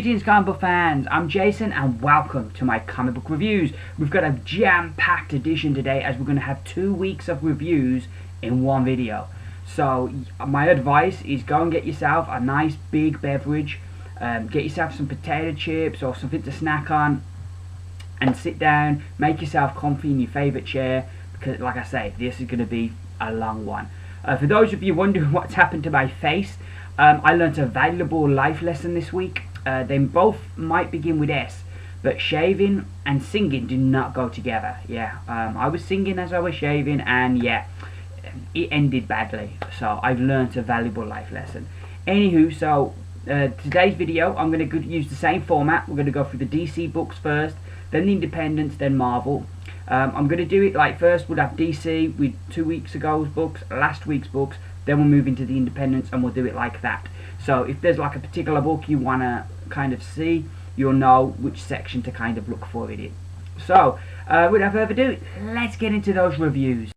Greetings comic book fans, I'm Jason and welcome to my comic book reviews. We've got a jam-packed edition today as we're going to have 2 weeks of reviews in one video. So my advice is go and get yourself a nice big beverage, get yourself some potato chips or something to snack on and sit down, make yourself comfy in your favourite chair because like I say, this is going to be a long one. For those of you wondering what's happened to my face, I learnt a valuable life lesson this week. They both might begin with S, but shaving and singing do not go together. Yeah, I was singing as I was shaving, and yeah, it ended badly. So I've learnt a valuable life lesson. Anywho, so today's video, I'm going to use the same format. We're going to go through the DC books first, then the Independents, then Marvel. I'm going to do it like first we'll have DC with 2 weeks ago's books, last week's books, then we'll move into the Independents and we'll do it like that. So if there's like a particular book you want to kind of see, you'll know which section to kind of look for it in. So without further ado, let's get into those reviews.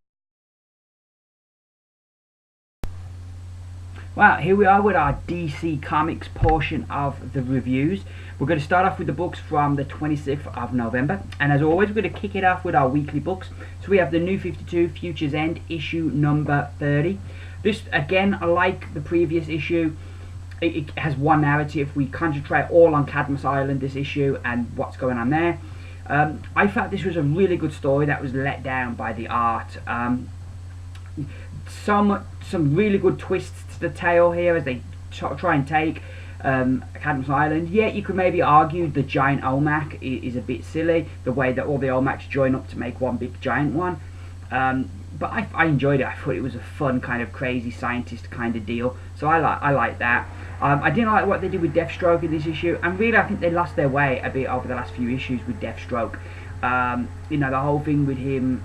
Well, here we are with our DC Comics portion of the reviews. We're going to start off with the books from the 26th of November. And as always, we're going to kick it off with our weekly books. So we have the New 52 Future's End, issue number 30. This, again, like the previous issue, it has one narrative. We concentrate all on Cadmus Island this issue and what's going on there. I felt this was a really good story that was let down by the art. Some really good twists to the tale here as they try and take Cadmus Island. Yeah, you could maybe argue the giant Olmec is a bit silly, the way that all the Olmecs join up to make one big giant one. But I enjoyed it. I thought it was a fun kind of crazy scientist kind of deal. So I like that. I didn't like what they did with Deathstroke in this issue, and really I think they lost their way a bit over the last few issues with Deathstroke. You know, the whole thing with him,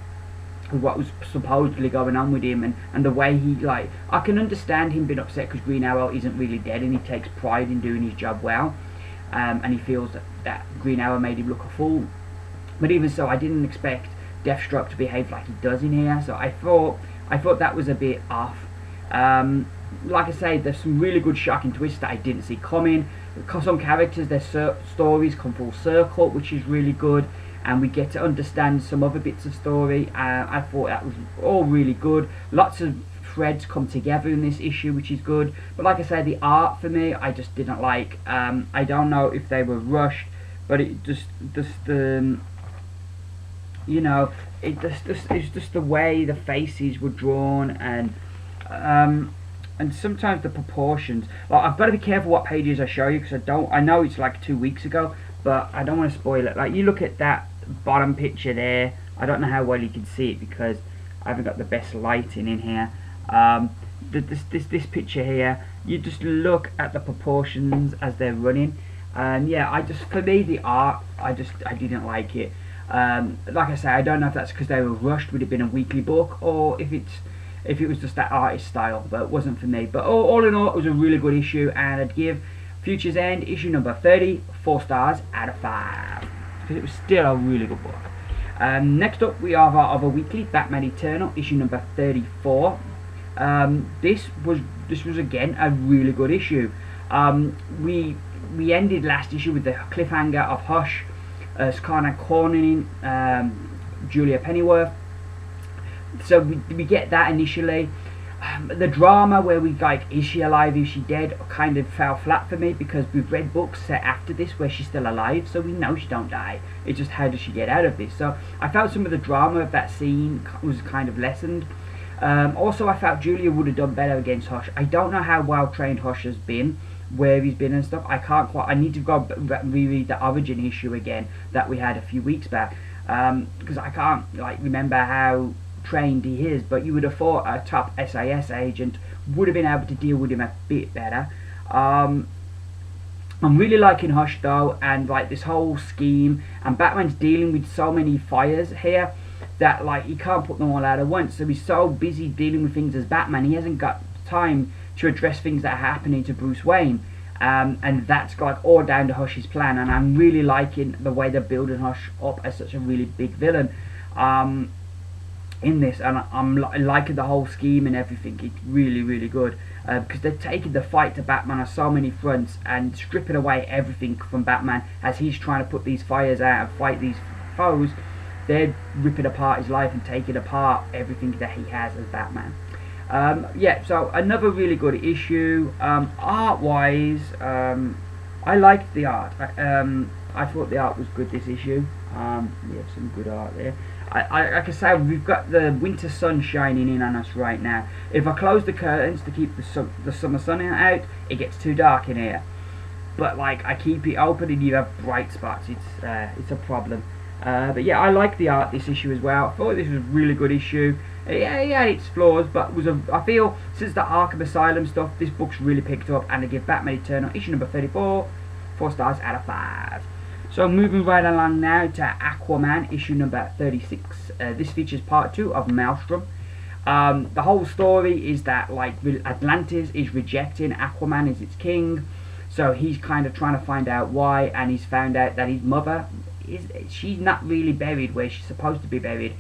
what was supposedly going on with him, and the way he, like, I can understand him being upset because Green Arrow isn't really dead and he takes pride in doing his job well, and he feels that Green Arrow made him look a fool. But even so, I didn't expect Deathstroke to behave like he does in here, so I thought that was a bit off. Like I say, there's some really good shocking twists that I didn't see coming. Some characters, their stories come full circle, which is really good, and we get to understand some other bits of story. I thought that was all really good. Lots of threads come together in this issue, which is good. But like I say, the art for me, I just didn't like. I don't know if they were rushed, but it just you know, it's just the way the faces were drawn, and sometimes the proportions. Like, I've got to be careful what pages I show you because I know it's like 2 weeks ago, but I don't want to spoil it. Like, you look at that bottom picture there. I don't know how well you can see it because I haven't got the best lighting in here. This picture here, you just look at the proportions as they're running. Yeah, for me the art, I didn't like it. Like I say, I don't know if that's because they were rushed, would it have been a weekly book, or if it was just that artist style, but it wasn't for me. But all in all, it was a really good issue, and I'd give Future's End, issue number 30, 4 stars out of 5, because it was still a really good book. Next up, we have our other weekly, Batman Eternal, issue number 34. This was again a really good issue. We ended last issue with the cliffhanger of Hush, Scarlet cornering Julia Pennyworth. So we get that initially. The drama where we like, is she alive, is she dead, kind of fell flat for me because we've read books set after this where she's still alive, so we know she don't die. It's just how does she get out of this. So I felt some of the drama of that scene was kind of lessened. Also, I felt Julia would have done better against Hush. I don't know how well trained Hush has been, where he's been and stuff. I need to go reread the origin issue again that we had a few weeks back, because I can't like remember how trained he is, but you would have thought a top SIS agent would have been able to deal with him a bit better. I'm really liking Hush though, and like this whole scheme, and Batman's dealing with so many fires here that like he can't put them all out at once, so he's so busy dealing with things as Batman he hasn't got time to address things that are happening to Bruce Wayne, and that's like all down to Hush's plan, and I'm really liking the way they're building Hush up as such a really big villain. in this, and I'm liking the whole scheme and everything. It's really, really good, because they're taking the fight to Batman on so many fronts and stripping away everything from Batman as he's trying to put these fires out and fight these foes. They're ripping apart his life and taking apart everything that he has as Batman. Yeah, so another really good issue. Art wise, I liked the art. I thought the art was good this issue. We have some good art there. Like I say, we've got the winter sun shining in on us right now. If I close the curtains to keep the summer sun out, it gets too dark in here. But like I keep it open and you have bright spots. It's a problem. But yeah, I like the art this issue as well. I thought this was a really good issue. Yeah, its flaws, but I feel since the Arkham Asylum stuff, this book's really picked up, and I give Batman Eternal issue number 34 4 stars out of 5. So moving right along now to Aquaman issue number 36. This features part 2 of Maelstrom. The whole story is that like Atlantis is rejecting Aquaman as its king, so he's kind of trying to find out why, and he's found out that his mother she's not really buried where she's supposed to be buried,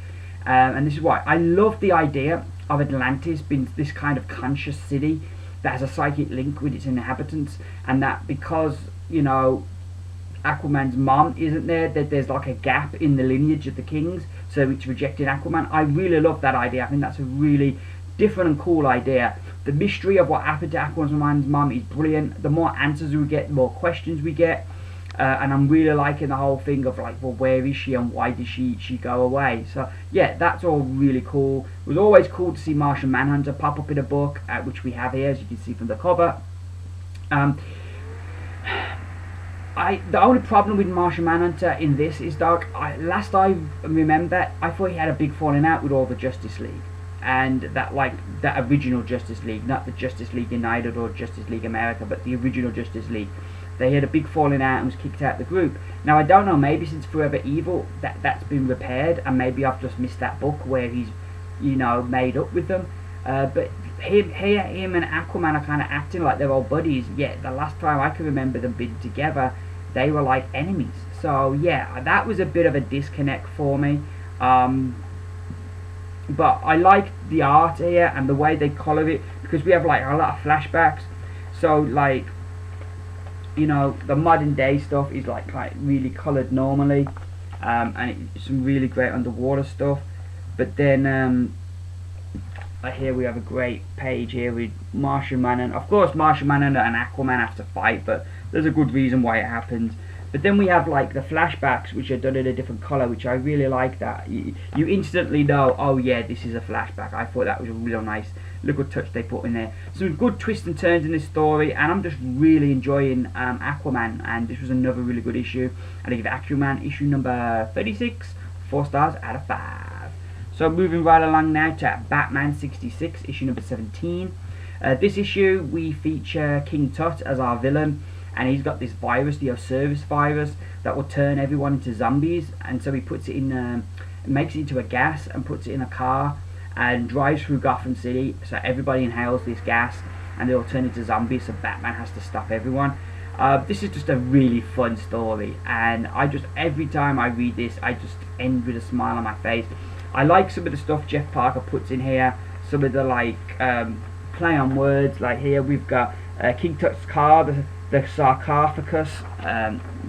and this is why. I love the idea of Atlantis being this kind of conscious city that has a psychic link with its inhabitants, and that because, you know, Aquaman's mom isn't there, that there's like a gap in the lineage of the kings, so it's rejecting Aquaman. I really love that idea. I think that's a really different and cool idea. The mystery of what happened to Aquaman's mom is brilliant. The more answers we get, the more questions we get, and I'm really liking the whole thing of like, well, where is she and why did she go away? So yeah, that's all really cool. It was always cool to see Martian Manhunter pop up in a book, which we have here, as you can see from the cover. The only problem with Martian Manhunter in this is, dog, last I remember, I thought he had a big falling out with all the Justice League, and that original Justice League, not the Justice League United or Justice League America, but the original Justice League. They had a big falling out and was kicked out of the group. Now I don't know, maybe since Forever Evil that's been repaired, and maybe I've just missed that book where he's, you know, made up with them. But him and Aquaman are kind of acting like they're all buddies. Yet the last time I can remember them being together, they were like enemies. So yeah, that was a bit of a disconnect for me. But I like the art here and the way they colour it, because we have like a lot of flashbacks. So like, you know, the modern day stuff is like really coloured normally, and it's some really great underwater stuff. But then here we have a great page here with Martian Manhunter. Of course, Martian Manhunter and Aquaman have to fight, but there's a good reason why it happens. But then we have like the flashbacks, which are done in a different colour, which I really like. That you instantly know, oh yeah, this is a flashback. I thought that was a real nice little touch they put in there. Some good twists and turns in this story, and I'm just really enjoying Aquaman, and this was another really good issue. And I give Aquaman issue number 36 4 stars out of 5. So moving right along now to Batman 66 issue number 17. This issue we feature King Tut as our villain, and he's got this virus, the Osiris virus, that will turn everyone into zombies. And so he puts it in, makes it into a gas and puts it in a car and drives through Gotham City, so everybody inhales this gas and they'll turn into zombies, so Batman has to stop everyone. This is just a really fun story, and every time I read this, I just end with a smile on my face. I like some of the stuff Jeff Parker puts in here, some of the like play on words. Like here we've got King Tut's car, the sarcophagus,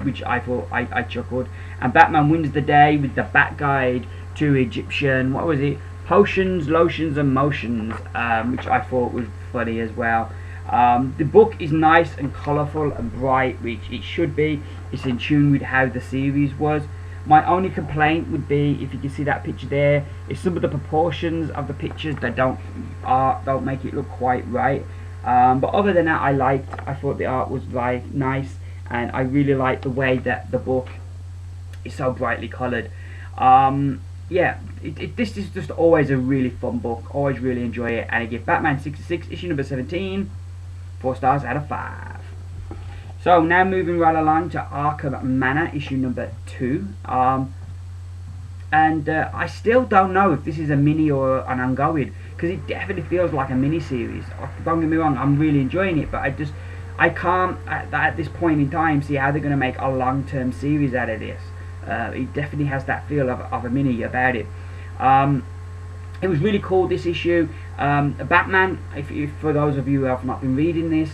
which I thought I chuckled, and Batman wins the day with the Bat Guide to Egyptian, what was it, potions, lotions and motions, which I thought was funny as well. The book is nice and colourful and bright, which it should be. It's in tune with how the series was. My only complaint would be, if you can see that picture there, is some of the proportions of the pictures that don't make it look quite right. But other than that, I thought the art was like nice, and I really like the way that the book is so brightly coloured. Yeah, this is just always a really fun book. Always really enjoy it, and I give Batman 66 issue number 17 4 stars out of 5. So now moving right along to Arkham Manor issue number 2. And I still don't know if this is a mini or an ongoing, because it definitely feels like a mini series. Don't get me wrong, I'm really enjoying it, but I can't at this point in time see how they're going to make a long-term series out of this. It definitely has that feel of a mini about it. It was really cool, this issue. Batman, if for those of you who have not been reading this,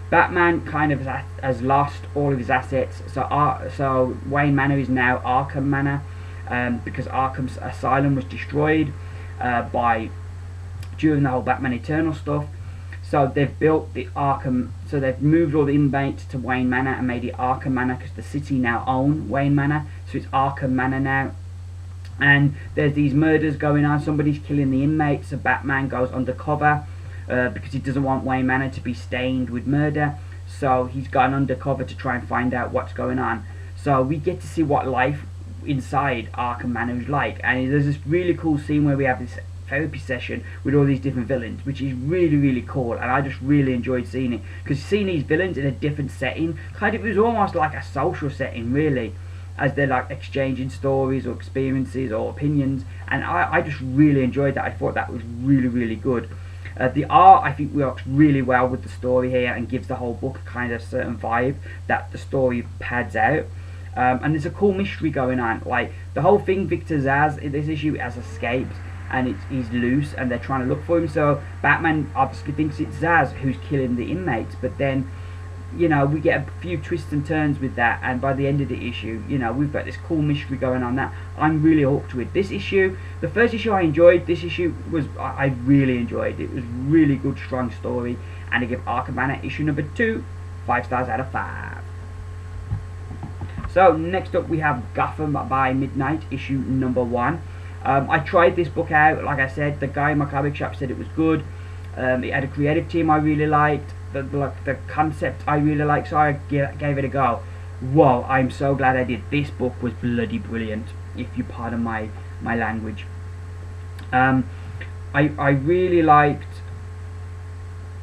Batman kind of has lost all of his assets. So Wayne Manor is now Arkham Manor, because Arkham's Asylum was destroyed during the whole Batman Eternal stuff. So they've built the Arkham, so they've moved all the inmates to Wayne Manor and made it Arkham Manor, because the city now own Wayne Manor, so it's Arkham Manor now. And there's these murders going on, somebody's killing the inmates, so Batman goes undercover because he doesn't want Wayne Manor to be stained with murder, so he's gone undercover to try and find out what's going on. So we get to see what life inside Arkham Manor is like, and there's this really cool scene where we have this therapy session with all these different villains, which is really, really cool, and I just really enjoyed seeing it, because seeing these villains in a different setting, kind of, it was almost like a social setting really, as they're like exchanging stories or experiences or opinions, and I just really enjoyed that. I thought that was really, really good. The art, I think, works really well with the story here and gives the whole book a kind of certain vibe that the story pads out. And there's a cool mystery going on, like the whole thing, Victor Zsasz in this issue has escaped and he's loose and they're trying to look for him, so Batman obviously thinks it's Zsasz who's killing the inmates, but then, you know, we get a few twists and turns with that, and by the end of the issue, you know, we've got this cool mystery going on that I'm really hooked with. This issue, the first issue I enjoyed, this issue I really enjoyed. It was really good, strong story, and I give Arkham Manor issue number 2 5 stars out of 5. So next up we have Gotham by Midnight, issue number 1. I tried this book out, like I said, the guy in my comic shop said it was good. It had a creative team I really liked. The concept I really like, so I gave it a go. Whoa, I'm so glad I did. This book was bloody brilliant, if you pardon my language. I really liked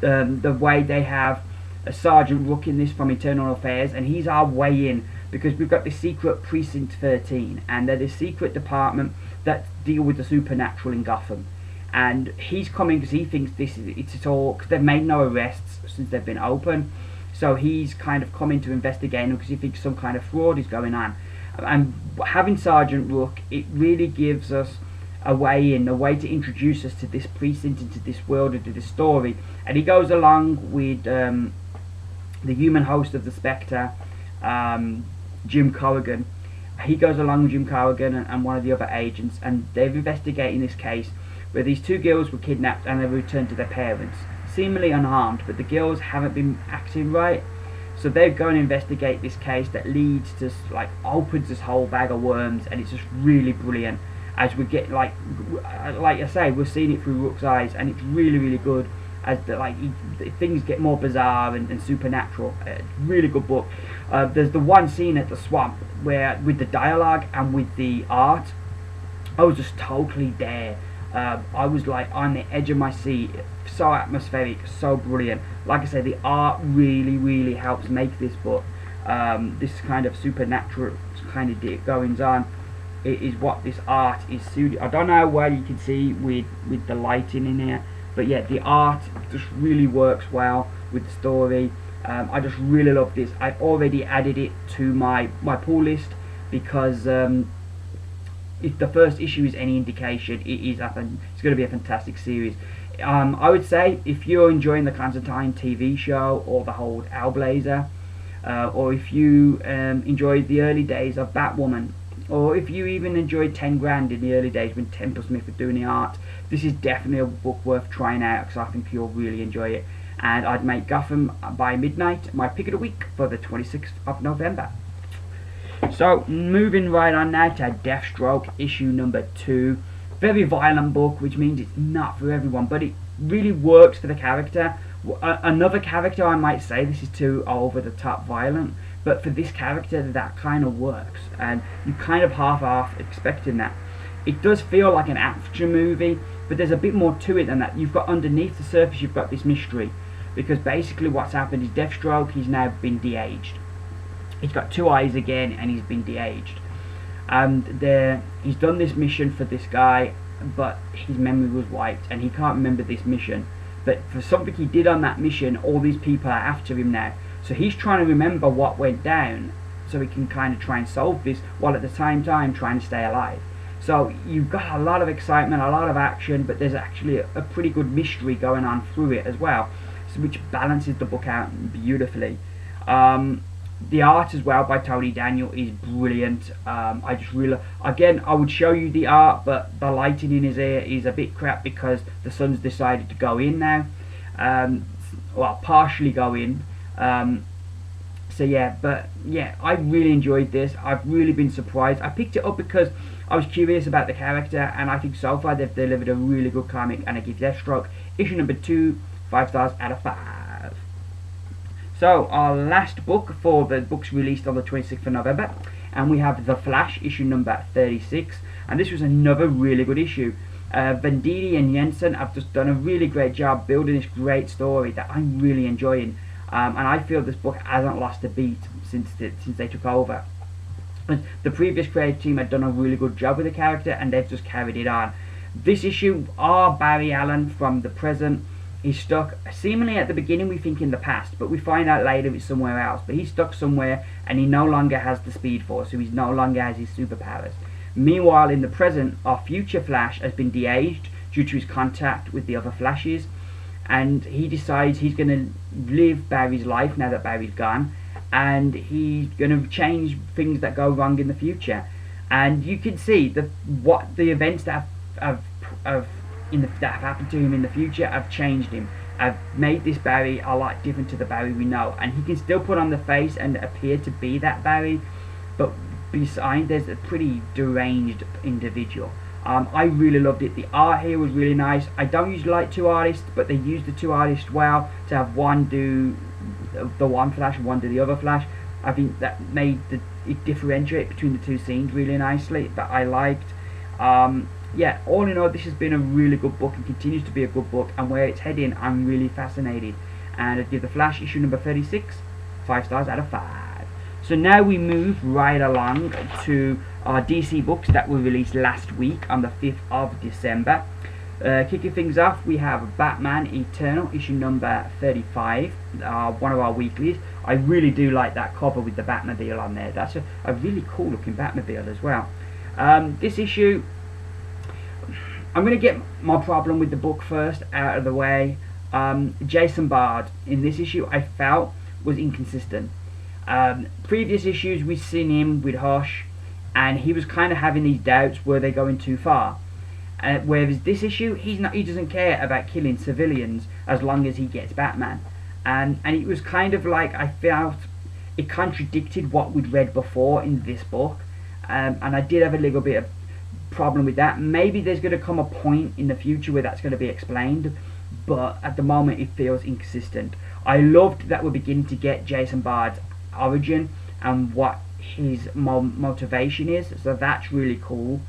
the way they have a Sergeant Rook in this from Internal Affairs, and he's our way in, because we've got the secret Precinct 13, and they're the secret department that deal with the supernatural in Gotham. And he's coming because he thinks it's all, because they've made no arrests since they've been open, so he's kind of coming to investigate because he thinks some kind of fraud is going on. And having Sergeant Rook, it really gives us a way in, a way to introduce us to this precinct, into this world, into this story. And he goes along with the human host of the Spectre, Jim Corrigan. He goes along with Jim Corrigan and one of the other agents, and they're investigating this case where these 2 girls were kidnapped and they returned to their parents, seemingly unharmed, but the girls haven't been acting right. So they go and investigate this case that leads to, like, opens this whole bag of worms, and it's just really brilliant. As we get, like I say, we're seeing it through Rook's eyes, and it's really, really good. As things get more bizarre and supernatural. Really good book. There's the one scene at the swamp where, with the dialogue and with the art, I was just totally there. I was like on the edge of my seat. So atmospheric, so brilliant. Like I said, the art really, really helps make this book. This kind of supernatural kind of goings on. It is what this art is suited. I don't know how well you can see with the lighting in here, but yeah, the art just really works well with the story. I just really love this. I've already added it to my pull list, because if the first issue is any indication, it's going to be a fantastic series. I would say if you're enjoying the Constantine TV show or the whole Hellblazer, or if you enjoyed the early days of Batwoman, or if you even enjoyed 10 Grand in the early days when Temple Smith was doing the art, this is definitely a book worth trying out, because I think you'll really enjoy it. And I'd make Gotham by Midnight my pick of the week for the 26th of November. So moving right on now to Deathstroke, issue number 2. Very violent book, which means it's not for everyone, but it really works for the character. Another character, I might say this is too over the top violent, but for this character that kind of works, and you kind of half expecting that. It does feel like an action movie, but there's a bit more to it than that. You've got underneath the surface, you've got this mystery, because basically what's happened is Deathstroke, he's now been de-aged. He's got 2 eyes again, and he's been de-aged. And he's done this mission for this guy, but his memory was wiped, and he can't remember this mission. But for something he did on that mission, all these people are after him now. So he's trying to remember what went down, so he can kind of try and solve this, while at the same time trying to stay alive. So you've got a lot of excitement, a lot of action, but there's actually a pretty good mystery going on through it as well, so which balances the book out beautifully. The art as well by Tony Daniel is brilliant. I just really, again, I would show you the art, but the lighting in his ear is a bit crap because the sun's decided to go in now. Well, partially go in. So yeah, but yeah, I really enjoyed this. I've really been surprised. I picked it up because I was curious about the character, and I think so far they've delivered a really good comic, and I give Deathstroke issue number 2 5 stars out of 5. So our last book for the books released on the 26th of November, and we have The Flash issue number 36, and this was another really good issue. Venditti and Jensen have just done a really great job building this great story that I'm really enjoying. And I feel this book hasn't lost a beat since they took over. The previous creative team had done a really good job with the character, and they've just carried it on. This issue, our Barry Allen from the present, he's stuck, seemingly at the beginning we think in the past, but we find out later it's somewhere else. But he's stuck somewhere, and he no longer has the Speed Force, so he no longer has his superpowers. Meanwhile, in the present, our future Flash has been de-aged due to his contact with the other Flashes, and he decides he's going to live Barry's life now that Barry's gone, and he's going to change things that go wrong in the future. And you can see what the events that have happened to him in the future have changed him, have made this Barry a lot different to the Barry we know. And he can still put on the face and appear to be that Barry, but beside there's a pretty deranged individual. I really loved it. The art here was really nice. I don't usually like two artists, but they used the two artists well to have one do the one Flash and one do the other Flash. I think that made it differentiate between the two scenes really nicely, that I liked. Yeah, all in all, this has been a really good book and continues to be a good book, and where it's heading, I'm really fascinated. And I'd give The Flash issue number 36 5 stars out of 5. So now we move right along to our DC books that were released last week on the 5th of December. Kicking things off, we have Batman Eternal issue number 35, one of our weeklies. I really do like that cover with the Batmobile on there. That's a really cool looking Batmobile as well. This issue, I'm going to get my problem with the book first out of the way. Jason Bard in this issue I felt was inconsistent. Previous issues we've seen him with Hush, and he was kind of having these doubts, were they going too far? Whereas this issue, he doesn't care about killing civilians as long as he gets Batman. And it was kind of like, I felt it contradicted what we'd read before in this book, and I did have a little bit of problem with that. Maybe there's going to come a point in the future where that's going to be explained, but at the moment it feels inconsistent. I loved that we're beginning to get Jason Bard's origin and what his motivation is, so that's really cool.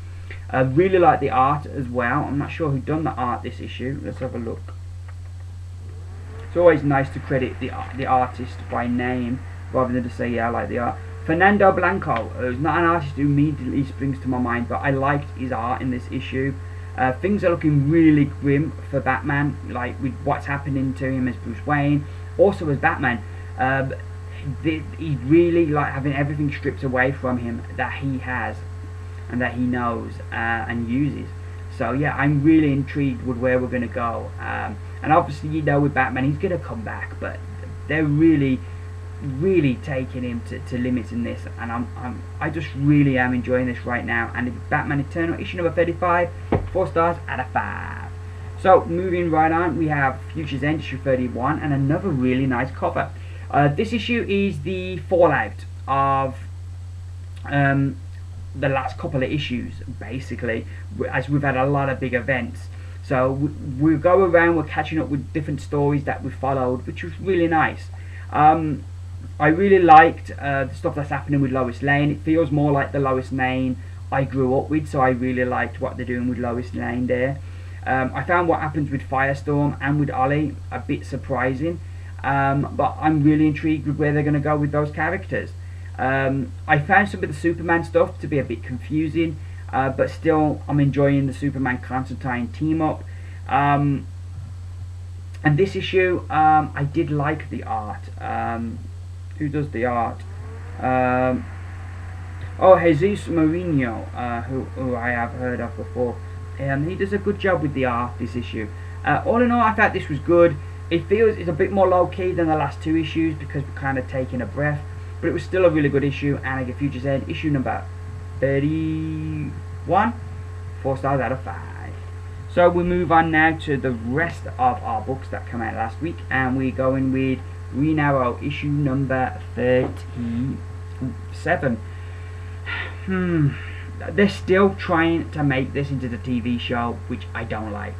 I really like the art as well. I'm not sure who done the art this issue. Let's have a look. It's always nice to credit the artist by name rather than to say, yeah, I like the art. Fernando Blanco, who's not an artist who immediately springs to my mind, but I liked his art in this issue. Things are looking really grim for Batman, like with what's happening to him as Bruce Wayne, also as Batman. He's really like having everything stripped away from him that he has and that he knows and uses. So yeah, I'm really intrigued with where we're going to go. And obviously, you know, with Batman, he's going to come back, but they're really taking him to limits in this, and I just really am enjoying this right now. And it's Batman Eternal issue number 35, 4 stars out of 5. So moving right on, we have Future's End issue 31, and another really nice cover. This issue is the fallout of the last couple of issues, basically, as we've had a lot of big events. So we go around, we're catching up with different stories that we followed, which was really nice. I really liked the stuff that's happening with Lois Lane. It feels more like the Lois Lane I grew up with, so I really liked what they're doing with Lois Lane there. I found what happens with Firestorm and with Ollie a bit surprising, but I'm really intrigued with where they're going to go with those characters. I found some of the Superman stuff to be a bit confusing, but still I'm enjoying the Superman Constantine team up. And this issue, I did like the art. Who does the art? Oh, Jesus Mourinho, who I have heard of before. He does a good job with the art this issue. All in all, I thought this was good. It feels it's a bit more low key than the last two issues because we're kind of taking a breath, but it was still a really good issue. And I give Futures End issue number 31 4 stars out of 5. So we move on now to the rest of our books that came out last week, and we're going with Green Arrow issue number 37. They're still trying to make this into the TV show, which I don't like.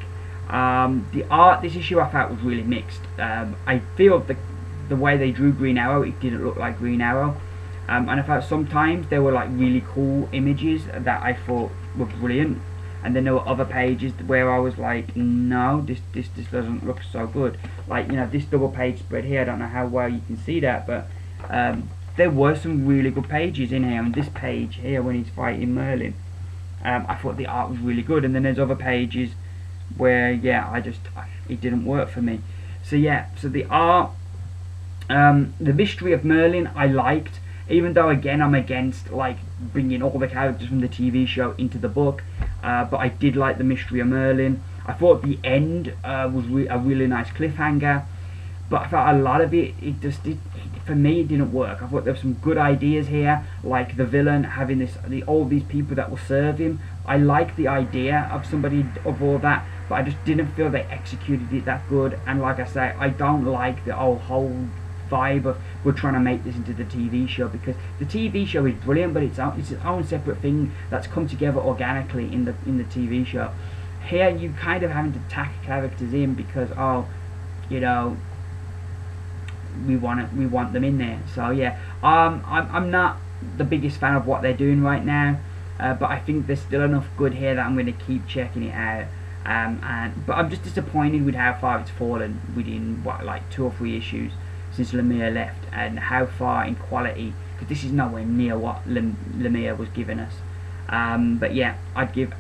The art this issue I thought was really mixed. I feel the way they drew Green Arrow, it didn't look like Green Arrow, and I felt sometimes there were like really cool images that I thought were brilliant, and then there were other pages where I was like, no, this doesn't look so good. Like, you know, this double page spread here, I don't know how well you can see that, but there were some really good pages in here. And this page here when he's fighting Merlin, I thought the art was really good, and then there's other pages where, yeah, it didn't work for me. So yeah, so the art, the mystery of Merlin I liked, even though again I'm against like bringing all the characters from the TV show into the book, but I did like the mystery of Merlin. I thought the end was a really nice cliffhanger, but I thought a lot of it for me it didn't work. I thought there were some good ideas here, like the villain having all these people that will serve him. I like the idea of somebody of all that, but I just didn't feel they executed it that good. And like I say, I don't like the whole vibe of we're trying to make this into the TV show, because the TV show is brilliant, but it's its own separate thing that's come together organically in the TV show. Here you kind of having to tack characters in because, oh, you know, we want them in there. So yeah, I'm not the biggest fan of what they're doing right now, but I think there's still enough good here that I'm going to keep checking it out. But I'm just disappointed with how far it's fallen within like 2 or 3 issues since Lemire left, and how far in quality, because this is nowhere near what Lemire was giving us. But yeah, I'd give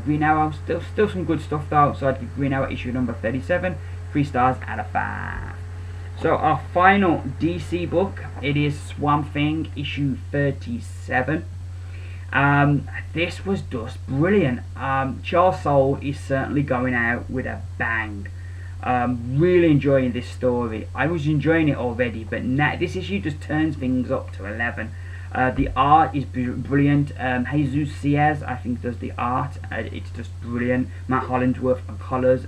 Green Arrow still some good stuff though, so I'd give Green Arrow issue number 37 3 stars out of 5. So our final DC book, it is Swamp Thing issue 37. This was just brilliant. Charles Soule is certainly going out with a bang. Really enjoying this story. I was enjoying it already, but now this issue just turns things up to 11. The art is brilliant. Jesus Ciaz, I think, does the art. It's just brilliant. Matt Hollingsworth and colours,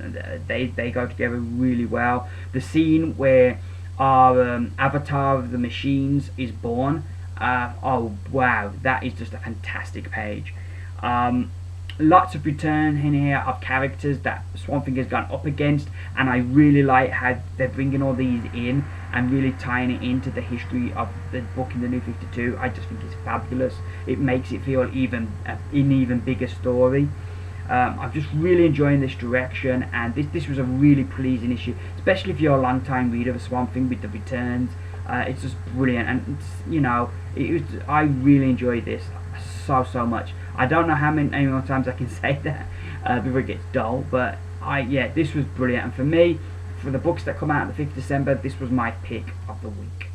they go together really well. The scene where our avatar of the machines is born, oh wow, that is just a fantastic page. Lots of return in here of characters that Swamp Thing has gone up against, and I really like how they're bringing all these in and really tying it into the history of the book in the New 52. I just think it's fabulous. It makes it feel an even bigger story. I'm just really enjoying this direction, and this was a really pleasing issue, especially if you're a long time reader of Swamp Thing with the returns. It's just brilliant, and you know, I really enjoyed this so much. I don't know how many more times I can say that before it gets dull, but yeah, this was brilliant, and for me, for the books that come out on the 5th of December, this was my pick of the week.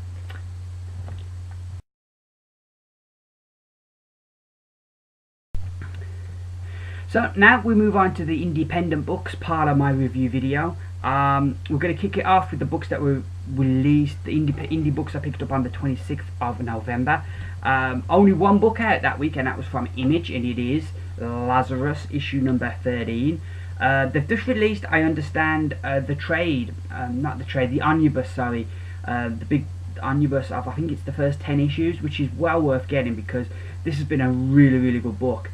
So now we move on to the independent books part of my review video. We're going to kick it off with the books that were released, the indie books I picked up on the 26th of November. Only one book out that week, and that was from Image, and it is Lazarus, issue number 13. They've just released, I understand, the omnibus, sorry, the big omnibus of, I think it's the first 10 issues, which is well worth getting because this has been a really good book.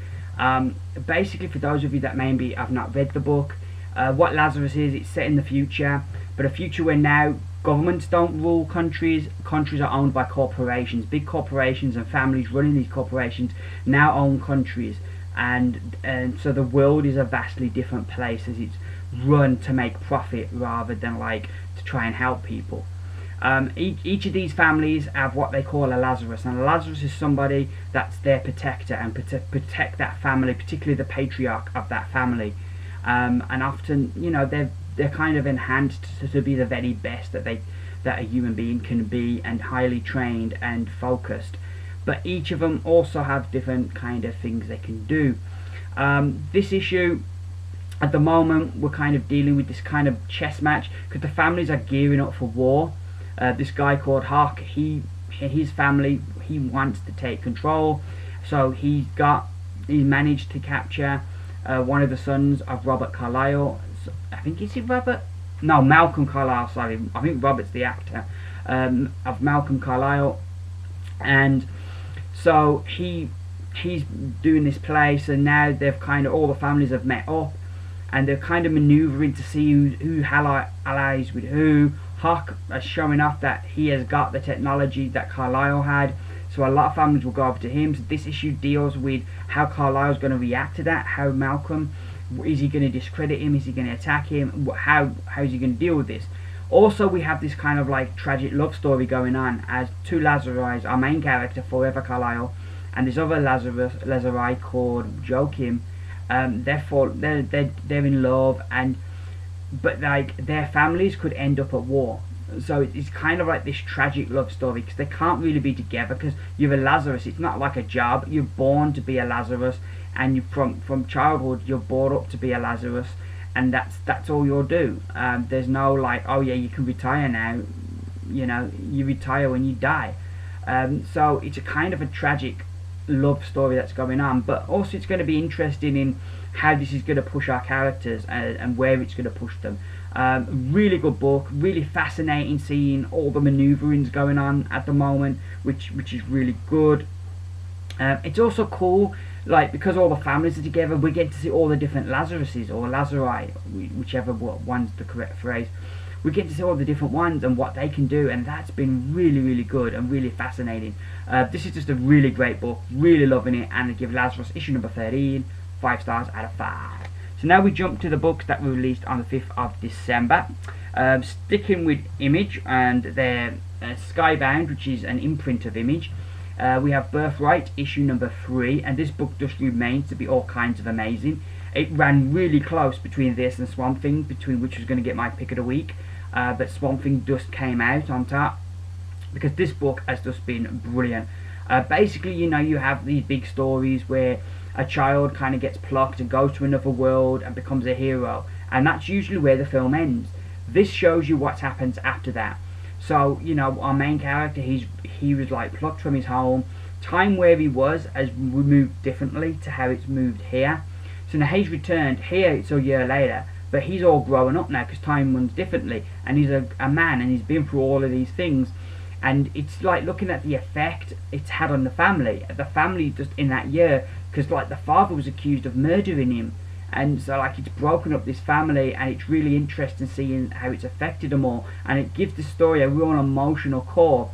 Basically, for those of you that maybe have not read the book, what Lazarus is, it's set in the future, but a future where now governments don't rule countries. Countries are owned by corporations. Big corporations and families running these corporations now own countries, and so the world is a vastly different place as it's run to make profit rather than like to try and help people. Each of these families have what they call a Lazarus, and a Lazarus is somebody that's their protector and protect that family, particularly the patriarch of that family. And often, you know, they're kind of enhanced to be the very best that a human being can be, and highly trained and focused. but each of them also have different kind of things they can do. This issue, at the moment, we're kind of dealing with this kind of chess match because the families are gearing up for war. This guy called Hawk, his family, he wants to take control, so he's managed to capture one of the sons of Robert Carlyle. I think it's Robert. No, Malcolm Carlyle. Sorry, I think Robert's the actor of Malcolm Carlyle, and so he's doing this play. So now they've kind of all the families have met up, and they're kind of manoeuvring to see who allies with who. Hawk is showing off that he has got the technology that Carlyle had, so a lot of families will go over to him. So this issue deals with how Carlyle's going to react to that. How Malcolm, is he going to discredit him? Is he going to attack him? How is he going to deal with this? Also, we have this kind of like tragic love story going on as two Lazarus, our main character Forever Carlyle, and this other Lazarus called Joachim. They're in love, but like their families could end up at war. So it's kind of like this tragic love story because they can't really be together because you're a Lazarus. It's not like a job. You're born to be a Lazarus, and you from childhood you're brought up to be a Lazarus, and that's all you'll do. There's no like, oh yeah, you can retire now. You know, you retire when you die. So it's a kind of a tragic love story that's going on, but also it's going to be interesting in how this is going to push our characters and where it's going to push them. Really good book, really fascinating seeing all the maneuverings going on at the moment, which is really good. It's also cool, like, because all the families are together, we get to see all the different Lazaruses or Lazari, whichever one's the correct phrase. We get to see all the different ones and what they can do, and that's been really good and really fascinating. This is just a really great book, really loving it, and I give Lazarus issue number 13 5 stars out of 5. So now we jump to the books that were released on the 5th of December. Sticking with Image and their SkyBand, which is an imprint of Image. We have Birthright issue number 3, and this book just remains to be all kinds of amazing. It ran really close between this and Swamp Thing, between which was going to get my pick of the week, but Swamp Thing just came out on top because this book has just been brilliant. Basically, you know, you have these big stories where a child kind of gets plucked and goes to another world and becomes a hero, and that's usually where the film ends. This shows you what happens after that. So, you know, our main character, he was like plucked from his home. Time where he was has moved differently to how it's moved here. So now he's returned here, it's a year later, but he's all growing up now because time runs differently, and he's a man, and he's been through all of these things. And it's like looking at the effect it's had on the family just in that year, because like the father was accused of murdering him, and so like it's broken up this family, and it's really interesting seeing how it's affected them all, and it gives the story a real emotional core,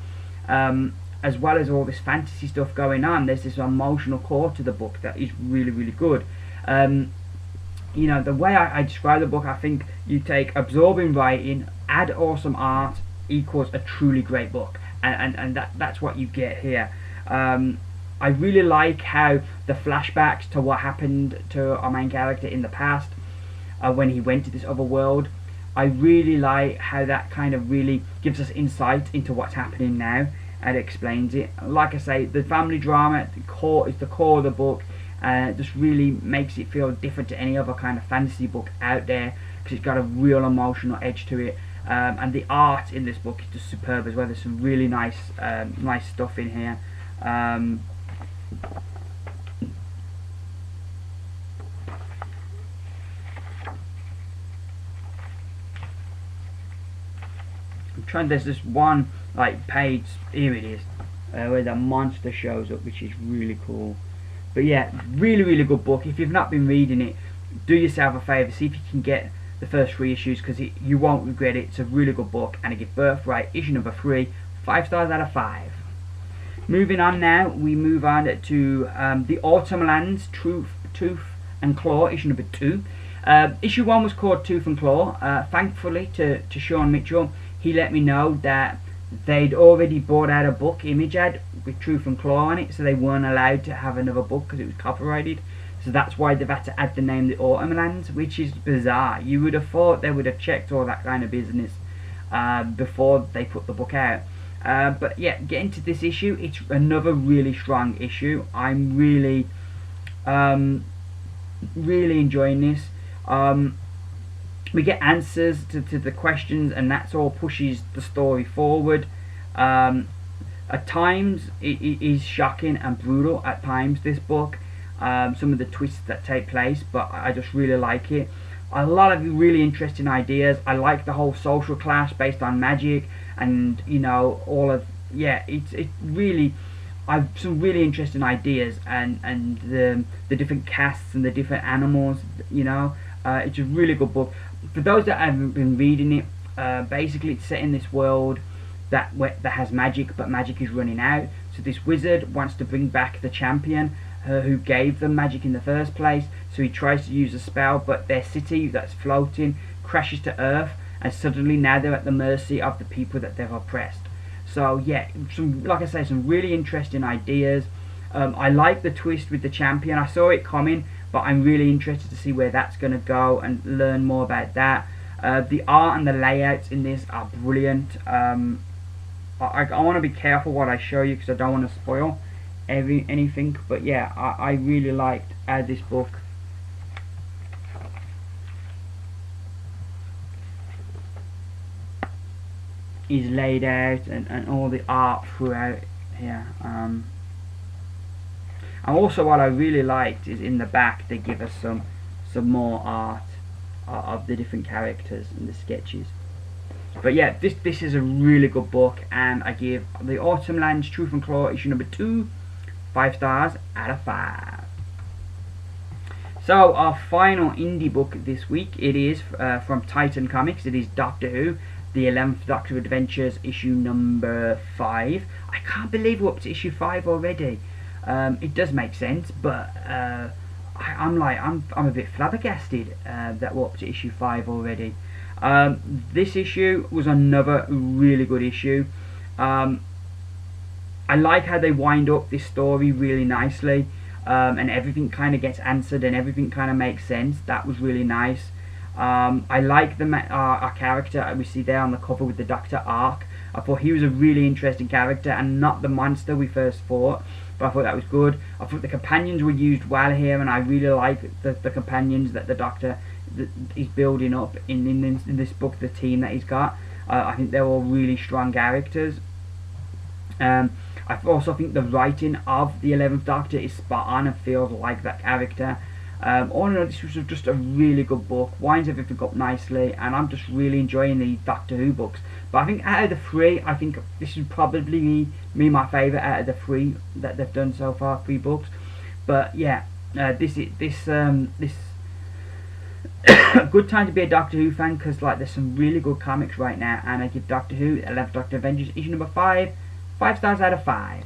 as well as all this fantasy stuff going on. There's this emotional core to the book that is really good. You know, the way I describe the book, I think you take absorbing writing, add awesome art, equals a truly great book, and that's what you get here. I really like how the flashbacks to what happened to our main character in the past, when he went to this other world. I really like how that kind of really gives us insight into what's happening now and explains it. Like I say, the family drama is the core of the book, and it just really makes it feel different to any other kind of fantasy book out there because it's got a real emotional edge to it. And the art in this book is just superb as well. There's some really nice stuff in here. I'm trying. There's this one like page, here it is, where the monster shows up, which is really cool. But yeah, really good book. If you've not been reading it, do yourself a favour, see if you can get the first 3 issues, because you won't regret it. It's a really good book, and I give Birthright issue number 3 5 stars out of 5. Moving on now, we move on to the Autumnlands Tooth and Claw issue number 2. Issue 1 was called Tooth and Claw. Thankfully to Sean Mitchell, he let me know that they'd already bought out a book, Image had, with Tooth and Claw on it, so they weren't allowed to have another book because it was copyrighted. So that's why they've had to add the name The Autumnlands, which is bizarre. You would have thought they would have checked all that kind of business before they put the book out. But yeah, getting to this issue, it's another really strong issue. I'm really really enjoying this. We get answers to the questions, and that's all pushes the story forward. At times it is shocking and brutal at times, this book, some of the twists that take place, but I just really like it. A lot of really interesting ideas. I like the whole social class based on magic, and you know, all of, yeah, it's really, I've some really interesting ideas, and the different casts and the different animals, you know. It's a really good book. For those that haven't been reading it, basically it's set in this world that has magic, but magic is running out. So this wizard wants to bring back the champion who gave them magic in the first place. So he tries to use a spell, but their city that's floating crashes to earth, and suddenly now they're at the mercy of the people that they've oppressed. So yeah, like I say, some really interesting ideas. I like the twist with the champion. I saw it coming, but I'm really interested to see where that's going to go and learn more about that. The art and the layouts in this are brilliant. I want to be careful what I show you because I don't want to spoil anything, but yeah, I really liked how this book is laid out, and all the art throughout here. And also what I really liked is in the back they give us some more art of the different characters and the sketches. But yeah, this is a really good book, and I give the Autumnlands Truth and Claw issue number 2 5 stars out of 5. So our final indie book this week, it is from Titan Comics. It is Doctor Who, the 11th Doctor Adventures issue number 5. I can't believe we're up to issue 5 already. It does make sense, but I'm a bit flabbergasted that we're up to issue 5 already. This issue was another really good issue. I like how they wind up this story really nicely, and everything kind of gets answered and everything kind of makes sense. That was really nice. I like our character we see there on the cover with the Dr. Ark. I thought he was a really interesting character and not the monster we first fought, but I thought that was good. I thought the companions were used well here, and I really like the companions that the Doctor is building up in this book, the team that he's got. I think they're all really strong characters. I also think the writing of the 11th Doctor is spot on and feels like that character. All in all, this was just a really good book, winds everything up nicely, and I'm just really enjoying the Doctor Who books. But I think out of the 3, I think this is probably my favourite out of the 3 that they've done so far, 3 books. But yeah, this a good time to be a Doctor Who fan, because like there's some really good comics right now, and I give Doctor Who 11th Doctor Avengers issue number 5 5 stars out of 5.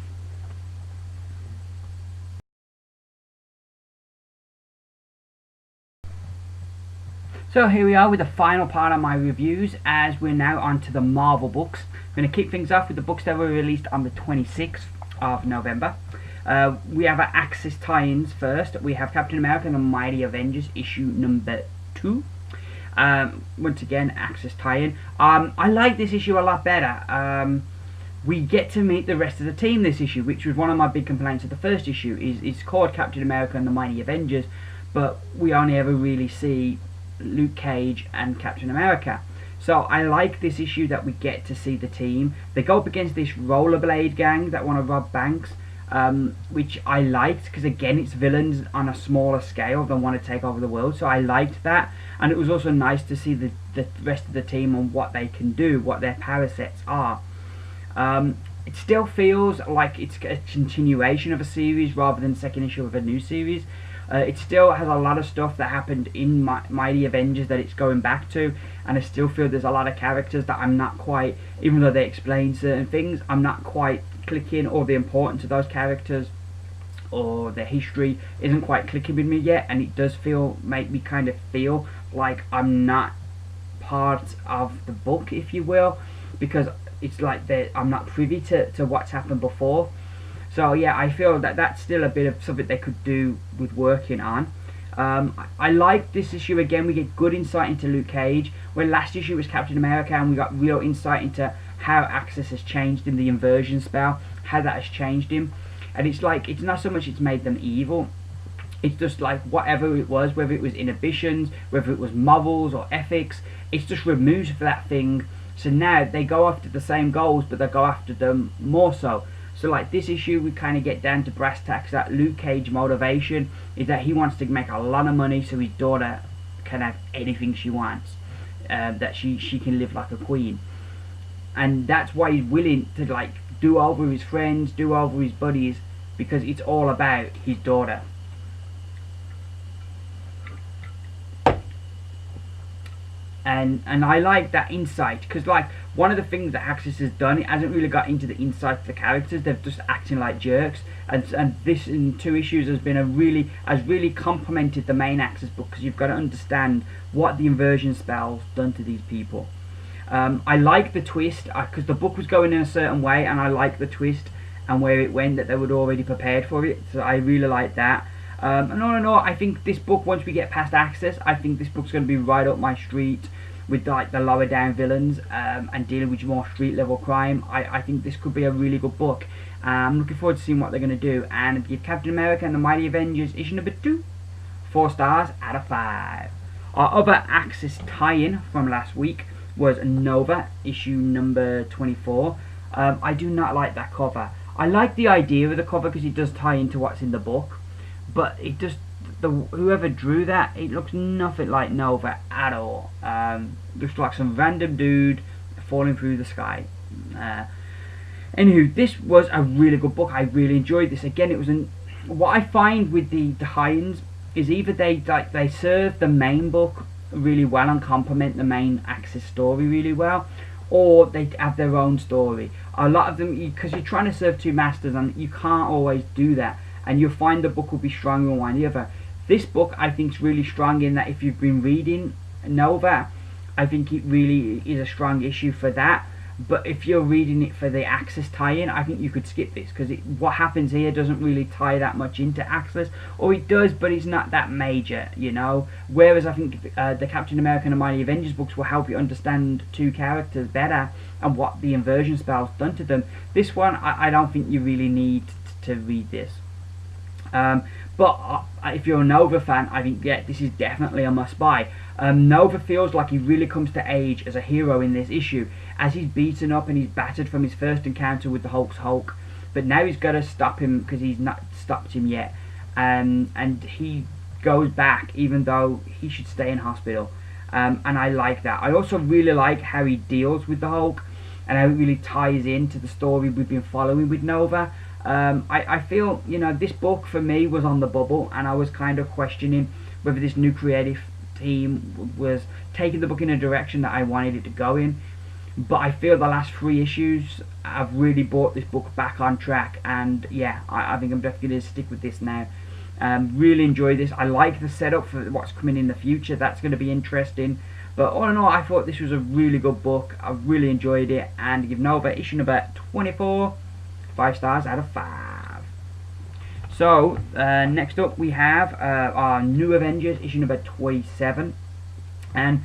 So here we are with the final part of my reviews, as we're now on to the Marvel books. I'm going to kick things off with the books that were released on the 26th of November. We have our Axis tie-ins first. We have Captain America and the Mighty Avengers issue number 2. Once again, Axis tie-in. I like this issue a lot better. We get to meet the rest of the team this issue, which was one of my big complaints of the first issue. It's called Captain America and the Mighty Avengers, but we only ever really see Luke Cage and Captain America. So I like this issue that we get to see the team. They go up against this rollerblade gang that want to rob banks, which I liked, because again it's villains on a smaller scale than want to take over the world, so I liked that. And it was also nice to see the rest of the team and what they can do, what their power sets are. It still feels like it's a continuation of a series rather than second issue of a new series. It still has a lot of stuff that happened in Mighty Avengers that it's going back to, and I still feel there's a lot of characters that I'm not quite, even though they explain certain things, I'm not quite clicking, or the importance of those characters or their history isn't quite clicking with me yet, and it does make me kind of feel like I'm not part of the book, if you will, because it's like I'm not privy to what's happened before. So yeah, I feel that that's still a bit of something they could do with working on. I like this issue again. We get good insight into Luke Cage, where last issue was Captain America, and we got real insight into how Axis has changed him, the inversion spell, how that has changed him. And it's like, it's not so much it's made them evil, it's just like whatever it was, whether it was inhibitions, whether it was morals or ethics, it's just removed for that thing. So now they go after the same goals, but they go after them more so. So like this issue, we kind of get down to brass tacks that Luke Cage motivation is that he wants to make a lot of money so his daughter can have anything she wants, that she can live like a queen. And that's why he's willing to like do over his friends, do over his buddies, because it's all about his daughter. And I like that insight, because like one of the things that Axis has done, it hasn't really got into the insight of the characters. They're just acting like jerks, and this in 2 issues has really complemented the main Axis book, because you've got to understand what the inversion spell's done to these people. I like the twist, because the book was going in a certain way, and I like the twist and where it went, that they were already prepared for it, so I really like that. And all in all, I think this book, once we get past Axis, I think this book's going to be right up my street with like the lower down villains, and dealing with more street level crime. I think this could be a really good book. I'm looking forward to seeing what they're going to do, and give Captain America and the Mighty Avengers issue number 2 4 stars out of 5. Our other Axis tie-in from last week was Nova issue number 24. I do not like that cover. I like the idea of the cover because it does tie into what's in the book, but it just, whoever drew that, it looks nothing like Nova at all. Looks like some random dude falling through the sky. Anywho, this was a really good book. I really enjoyed this. Again, it was what I find with the tie-ins is either they serve the main book really well and complement the main Axis story really well, or they have their own story. A lot of them, because you're trying to serve 2 masters, and you can't always do that, and you'll find the book will be stronger in one or the other. This book, I think, is really strong in that if you've been reading Nova, I think it really is a strong issue for that. But if you're reading it for the Axis tie-in, I think you could skip this, because what happens here doesn't really tie that much into Axis, or it does, but it's not that major, you know. Whereas I think the Captain America and the Mighty Avengers books will help you understand 2 characters better and what the inversion spell's done to them. This one, I don't think you really need to read this. But if you're a Nova fan, I think, yeah, this is definitely a must-buy. Nova feels like he really comes to age as a hero in this issue, as he's beaten up and he's battered from his first encounter with the Hulk's Hulk. But now he's got to stop him, because he's not stopped him yet. And he goes back, even though he should stay in hospital. And I like that. I also really like how he deals with the Hulk, and how it really ties into the story we've been following with Nova. I feel, you know, this book for me was on the bubble, and I was kind of questioning whether this new creative team was taking the book in a direction that I wanted it to go in. But I feel the last 3 issues have really brought this book back on track, and yeah, I think I'm definitely going to stick with this now. Really enjoy this. I like the setup for what's coming in the future. That's going to be interesting. But all in all, I thought this was a really good book. I really enjoyed it, and give Nova issue number 24 5 stars out of 5. So next up we have our New Avengers issue number 27, and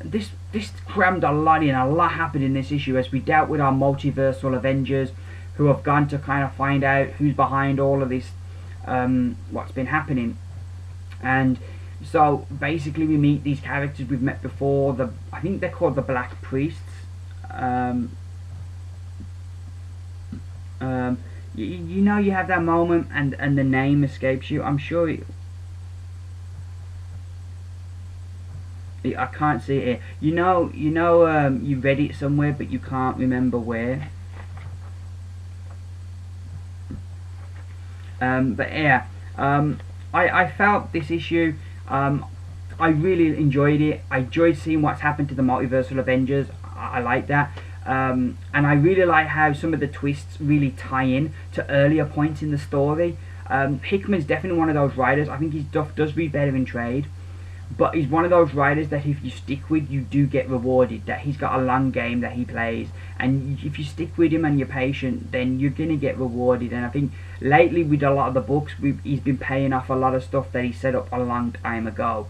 this crammed a lot in. A lot happened in this issue as we dealt with our multiversal Avengers, who have gone to kind of find out who's behind all of this, what's been happening. And so basically we meet these characters we've met before. I think they're called the Black Priests. You know, you have that moment and the name escapes you. I'm sure I can't see it here. You know, you read it somewhere, but you can't remember where. But yeah, I felt this issue. I really enjoyed it. I enjoyed seeing what's happened to the multiversal Avengers. I like that. And I really like how some of the twists really tie in to earlier points in the story. Hickman's definitely one of those writers. I think his stuff does read better in trade, but he's one of those writers that if you stick with, you do get rewarded. That he's got a long game that he plays, and if you stick with him and you're patient, then you're gonna get rewarded. And I think lately with a lot of the books, he's been paying off a lot of stuff that he set up a long time ago.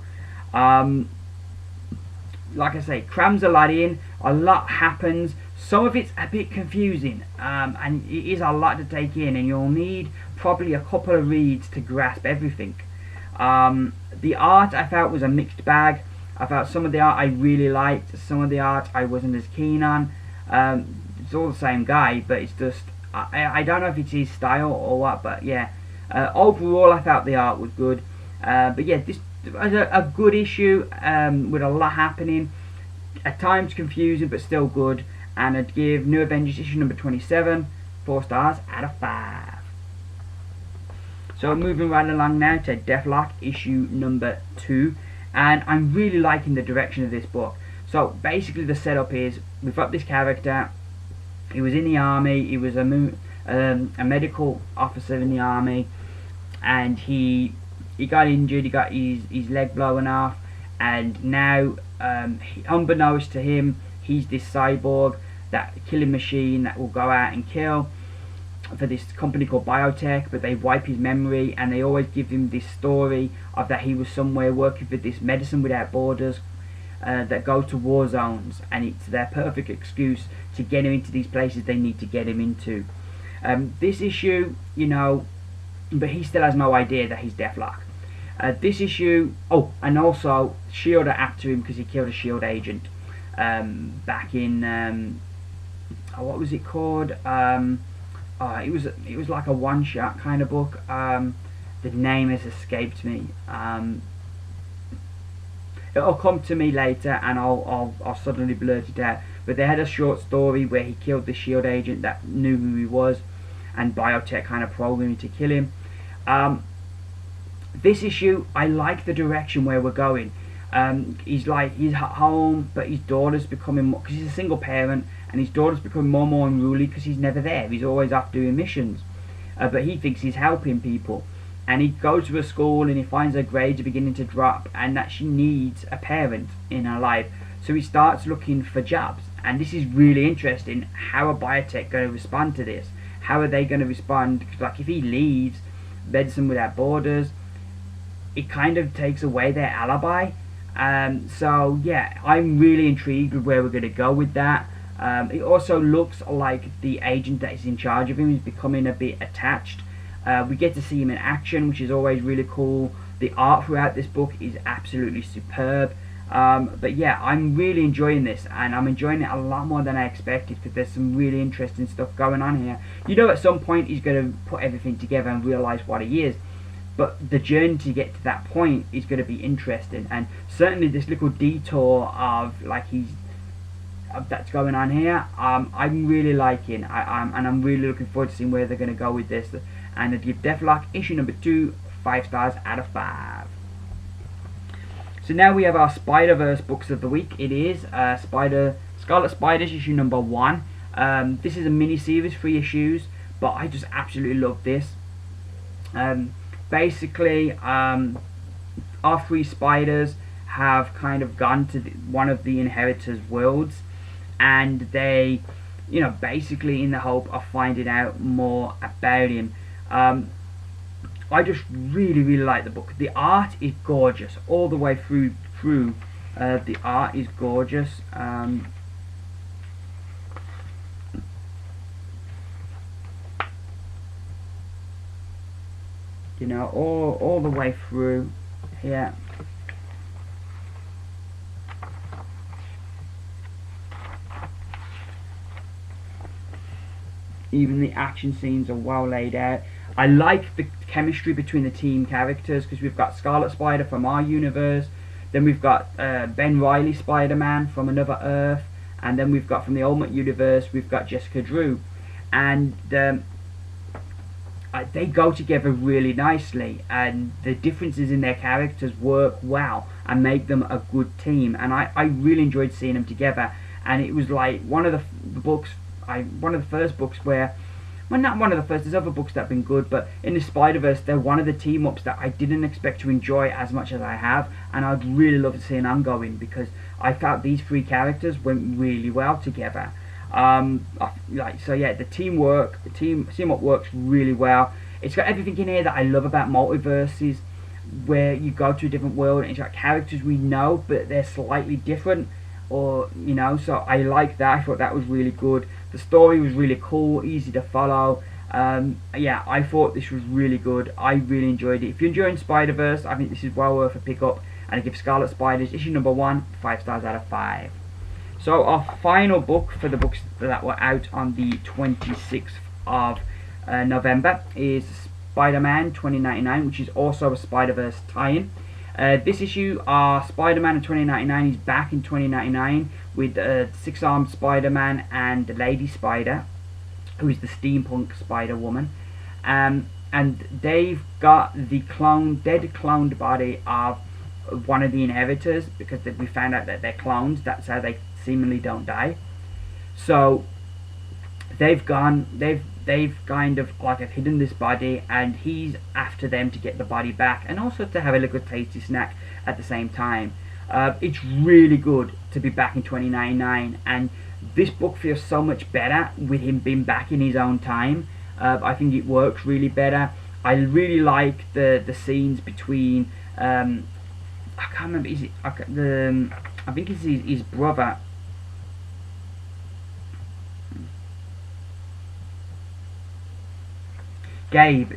Like I say, crams a lot in, a lot happens, Some of it's a bit confusing, and it is a lot to take in, and you'll need probably a couple of reads to grasp everything. The art I felt was a mixed bag. I felt some of the art I really liked, some of the art I wasn't as keen on. It's all the same guy, but it's just, I don't know if it's his style or what, but yeah. Overall I felt the art was good. But yeah, this was a good issue with a lot happening. At times confusing, but still good. And I'd give New Avengers issue number 27 4 stars out of 5. So moving right along now to Deathlok issue number 2, and I'm really liking the direction of this book. So basically the setup is, we've got this character, he was in the army, he was a medical officer in the army, and he got injured, he got his leg blown off, and now unbeknownst to him, he's this cyborg, that killing machine that will go out and kill for this company called Biotech, but they wipe his memory, and they always give him this story of that he was somewhere working for this Medicine Without Borders that go to war zones, and it's their perfect excuse to get him into these places they need to get him into. This issue, you know, but he still has no idea that he's Deathlok. This issue, oh, and also S.H.I.E.L.D. are after him because he killed a S.H.I.E.L.D. agent back in what was it called? It was like a one-shot kind of book. The name has escaped me. It'll come to me later, and I'll suddenly blurt it out. But they had a short story where he killed the S.H.I.E.L.D. agent that knew who he was, and Biotech kind of programmed him to kill him. This issue, I like the direction where we're going. He's at home, but his daughter's becoming more, because he's a single parent, and his daughter's becoming more and more unruly because he's never there. He's always off doing missions, but he thinks he's helping people. And he goes to a school and he finds her grades are beginning to drop, and that she needs a parent in her life. So he starts looking for jobs, and this is really interesting. How are Biotech going to respond to this? How are they going to respond? Because like, if he leaves Medicine Without Borders, it kind of takes away their alibi. So yeah, I'm really intrigued with where we're going to go with that. It also looks like the agent that is in charge of him is becoming a bit attached. We get to see him in action, which is always really cool. The art throughout this book is absolutely superb. But yeah, I'm really enjoying this, and I'm enjoying it a lot more than I expected, because there's some really interesting stuff going on here. You know, at some point he's going to put everything together and realise what he is, but the journey to get to that point is going to be interesting. And certainly this little detour of like that's going on here, I'm really liking. And I'm really looking forward to seeing where they're going to go with this. And I'd give Deathlok issue number 2 5 stars out of 5. So now we have our Spider-Verse books of the week. It is Scarlet Spiders issue number 1. This is a mini-series, 3 issues, but I just absolutely love this. Basically, our 3 spiders have kind of gone to one of the Inheritors' worlds, and they, you know, basically in the hope of finding out more about him. I just really like the book. The art is gorgeous all the way through. The art is gorgeous. You know, all the way through here. Even the action scenes are well laid out. I like the chemistry between the team characters, because we've got Scarlet Spider from our universe, then we've got Ben Reilly Spider-Man from another Earth, and then we've got from the Ultimate Universe, we've got Jessica Drew. And they go together really nicely, and the differences in their characters work well and make them a good team. And I really enjoyed seeing them together. And it was like one of the first books where, well, not one of the first, there's other books that have been good, but in the Spider-Verse, they're one of the team-ups that I didn't expect to enjoy as much as I have, and I'd really love to see an ongoing, because I felt these 3 characters went really well together. So yeah, the team-up works really well. It's got everything in here that I love about multiverses, where you go to a different world and it's got characters we know, but they're slightly different. or you know, so I liked that. I thought that was really good. The story was really cool, easy to follow. Yeah, I thought this was really good. I really enjoyed it. If you're enjoying Spider-Verse, I think this is well worth a pick up. And I give Scarlet Spiders issue number 1 5 stars out of 5. So our final book for the books that were out on the 26th of November is Spider-Man 2099, which is also a Spider-Verse tie-in. This issue, Spider-Man in 2099 is back in 2099 with Six-Armed Spider-Man and Lady Spider, who is the steampunk Spider-Woman. And they've got the dead cloned body of one of the inheritors, because we found out that they're clones. That's how they seemingly don't die. So they've kind of like have hidden this body, and he's after them to get the body back, and also to have a little tasty snack at the same time. It's really good to be back in 2099, and this book feels so much better with him being back in his own time. I think it works really better. I really like the scenes between I can't remember. Is it I think it's his brother. Gabe.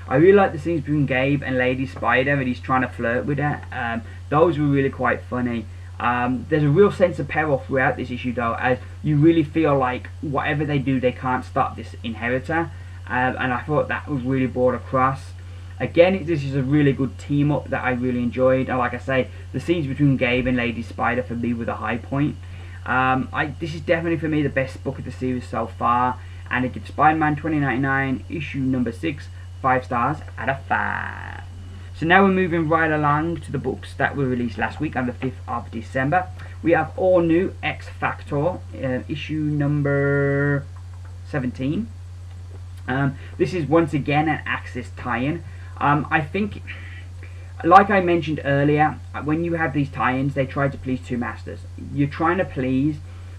I really like the scenes between Gabe and Lady Spider, and he's trying to flirt with her. Those were really quite funny. There's a real sense of peril throughout this issue, though, as you really feel like whatever they do, they can't stop this inheritor. And I thought that was really brought across. Again, this is a really good team up that I really enjoyed. And like I say, the scenes between Gabe and Lady Spider for me were the high point. This is definitely for me the best book of the series so far, and it gives Spider-Man 2099 issue number 6 5 stars out of 5. So now we're moving right along to the books that were released last week on the 5th of December. We have all new X Factor issue number 17. This is once again an Axis tie-in. I think, like I mentioned earlier, when you have these tie-ins, they try to please two masters. You're trying to please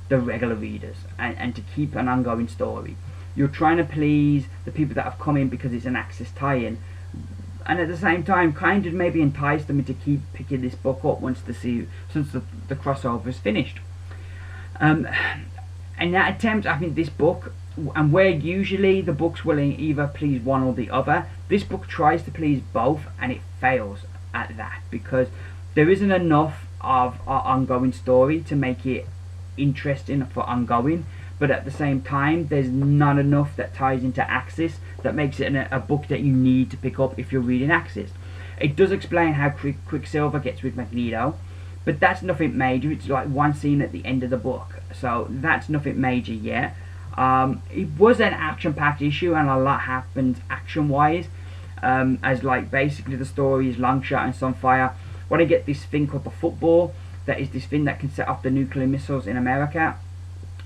the regular readers and to keep an ongoing story. You're trying to please the people that have come in because it's an Axis tie-in, and at the same time kind of maybe entice them into keep picking this book up once the crossover is finished. And that attempt, I think this book, and where usually the books will either please one or the other, this book tries to please both, and it fails at that, because there isn't enough of our ongoing story to make it interesting for ongoing, but at the same time there's not enough that ties into Axis that makes it a book that you need to pick up if you're reading Axis. It does explain how Quicksilver gets with Magneto, but that's nothing major. It's like one scene at the end of the book, so that's nothing major yet. It was an action-packed issue, and a lot happened action-wise, as like basically the story is Longshot and Sunfire want to get this thing called the football, that is this thing that can set off the nuclear missiles in America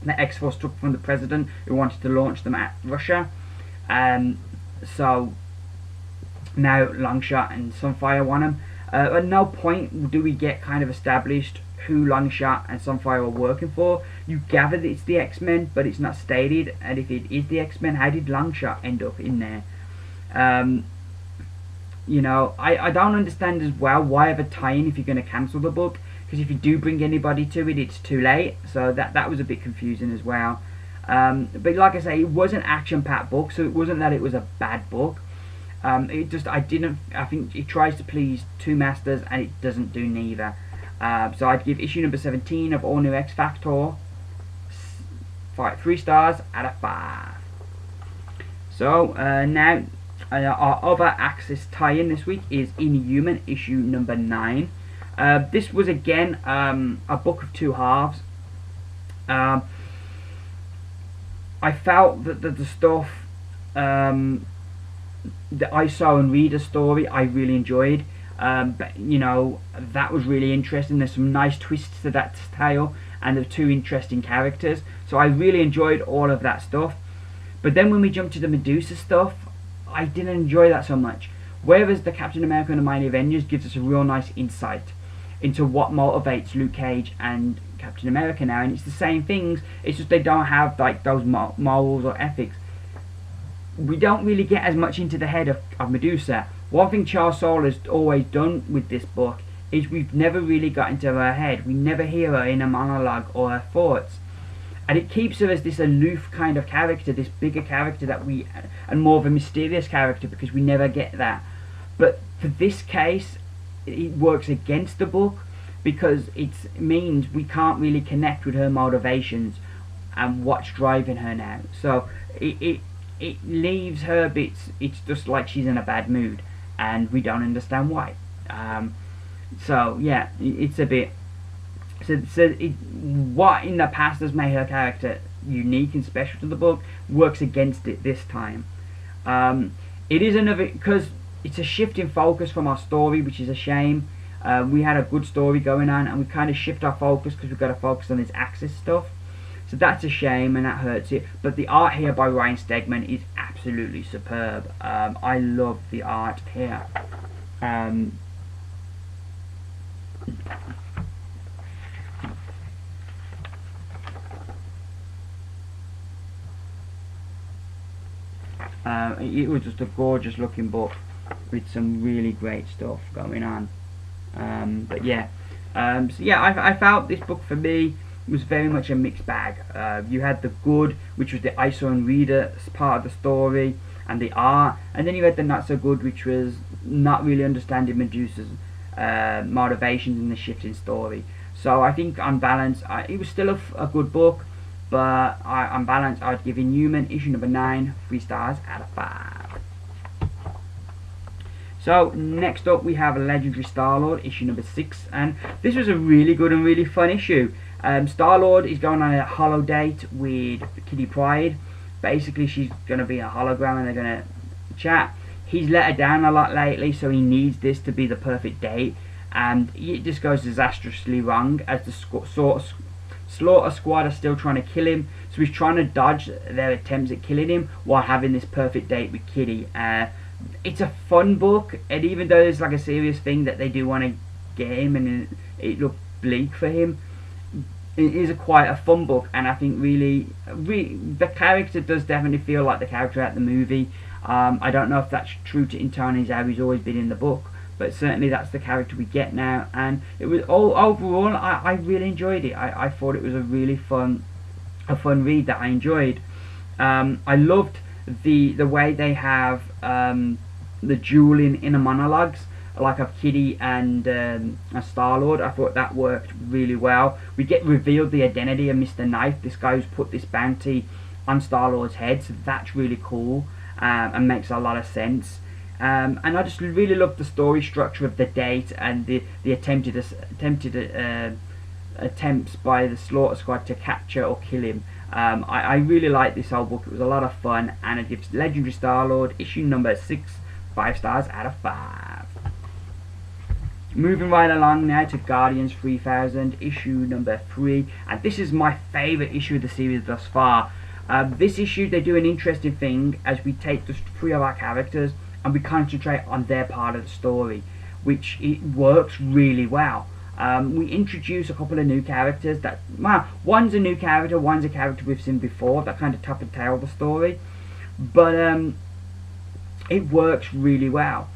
that X-Force took from the president who wanted to launch them at Russia. So now Longshot and Sunfire want them. At no point do we get kind of established who Longshot and Sunfire are working for. You gather that it's the X-Men, but it's not stated, and if it is the X-Men, how did Longshot end up in there? You know, I don't understand as well why have a tie-in if you're going to cancel the book, because if you do bring anybody to it, it's too late. So that was a bit confusing as well. But like I say, it was an action-packed book, so it wasn't that it was a bad book. I think it tries to please two masters, and it doesn't do neither. So I'd give issue number 17 of All New X Factor 3 stars out of 5. So now our other Axis tie-in this week is Inhuman issue number 9. This was again a book of two halves. I felt that the stuff that I saw in Reader's story I really enjoyed. But you know, that was really interesting. There's some nice twists to that tale, and there were two interesting characters, so I really enjoyed all of that stuff. But then when we jumped to the Medusa stuff, I didn't enjoy that so much. Whereas the Captain America and the Mighty Avengers gives us a real nice insight into what motivates Luke Cage and Captain America now, and it's the same things, it's just they don't have like those morals or ethics. We don't really get as much into the head of Medusa. One thing Charles Soule has always done with this book is we've never really got into her head. We never hear her in a monologue or her thoughts. And it keeps her as this aloof kind of character, this bigger character and more of a mysterious character, because we never get that. But for this case, it works against the book, because it means we can't really connect with her motivations and what's driving her now. So it leaves her bits, it's just like she's in a bad mood, and we don't understand why. So yeah, it's a bit. What in the past has made her character unique and special to the book works against it this time. It is another, because it's a shift in focus from our story, which is a shame. We had a good story going on, and we kind of shift our focus because we've got to focus on this Axis stuff. So that's a shame, and that hurts it. But the art here by Ryan Stegman is absolutely superb. I love the art here. It was just a gorgeous looking book with some really great stuff going on. But yeah, so yeah, I felt this book for me was very much a mixed bag. You had the good, which was the ISO and reader part of the story and the art, and then you had the not so good, which was not really understanding Medusa's motivations in the shift in story. So I think on balance, it was still a good book, but on balance, I'd give Inhuman issue number 9 3 stars out of 5. So next up we have Legendary Starlord issue number 6, and this was a really good and really fun issue. Starlord is going on a holo date with Kitty Pryde. Basically she's going to be a hologram and they're going to chat. He's let her down a lot lately, so he needs this to be the perfect date, and it just goes disastrously wrong as the Slaughter Squad are still trying to kill him. So he's trying to dodge their attempts at killing him while having this perfect date with Kitty. It's a fun book, and even though it's like a serious thing that they do want to get him and it looked bleak for him, it is quite a fun book. And I think really the character does definitely feel like the character at the movie. I don't know if that's true to Intani's how he's always been in the book, but certainly that's the character we get now. And it was overall I really enjoyed it. I thought it was a really fun read that I enjoyed. I loved the way they have the dueling inner monologues, like of Kitty and Starlord. I thought that worked really well. We get revealed the identity of Mr. Knife, this guy who's put this bounty on Starlord's head, so that's really cool and makes a lot of sense. And I just really love the story structure of the date and the attempted attempts by the Slaughter Squad to capture or kill him. I really liked this whole book. It was a lot of fun, and it gives Legendary Starlord issue number 6 5 stars out of 5. Moving right along now to Guardians 3000 issue number 3, and this is my favourite issue of the series thus far. This issue they do an interesting thing as we take just 3 of our characters and we concentrate on their part of the story, which it works really well. We introduce a couple of new characters that, well, one's a new character, one's a character we've seen before, that kind of top and tail the story, but it works really well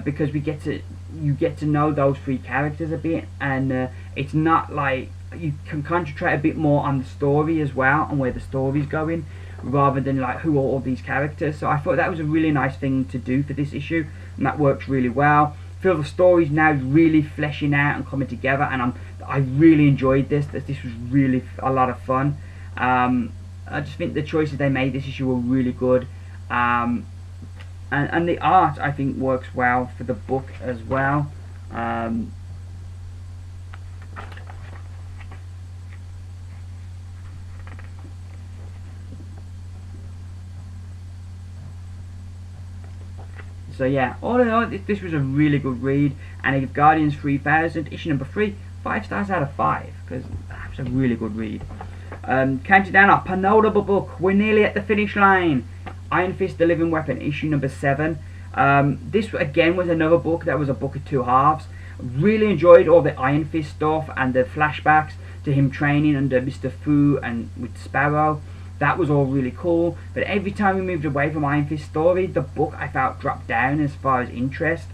because you get to know those 3 characters a bit, and it's not like you can concentrate a bit more on the story as well and where the story's going, rather than like who are all these characters. So I thought that was a really nice thing to do for this issue, and that works really well. I feel the story's now really fleshing out and coming together, and I really enjoyed this. This was really a lot of fun. I just think the choices they made this issue were really good, and the art I think works well for the book as well. So yeah, all in all, this was a really good read, and I give Guardians 3000 issue number 3 5 stars out of 5, because that was a really good read. Counting down our penultimate book, we're nearly at the finish line. Iron Fist: The Living Weapon issue number 7. This again was another book that was a book of 2 halves. Really enjoyed all the Iron Fist stuff and the flashbacks to him training under Mr. Fu and with Sparrow. That was all really cool, but every time we moved away from Iron Fist story, the book I felt dropped down as far as interest.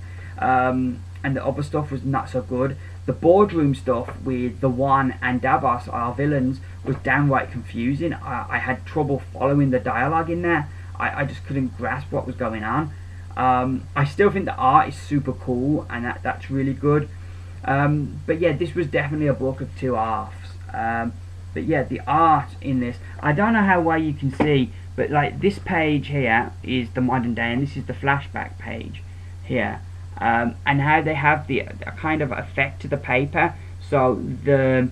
and the other stuff was not so good. The boardroom stuff with the One and Davos, our villains, was downright confusing. I had trouble following the dialogue in there. I just couldn't grasp what was going on. I still think the art is super cool, and that's really good. But yeah, this was definitely a book of two halves. But yeah, the art in this, I don't know how well you can see, but like this page here is the modern day, and this is the flashback page here. And how they have the kind of effect to the paper, so the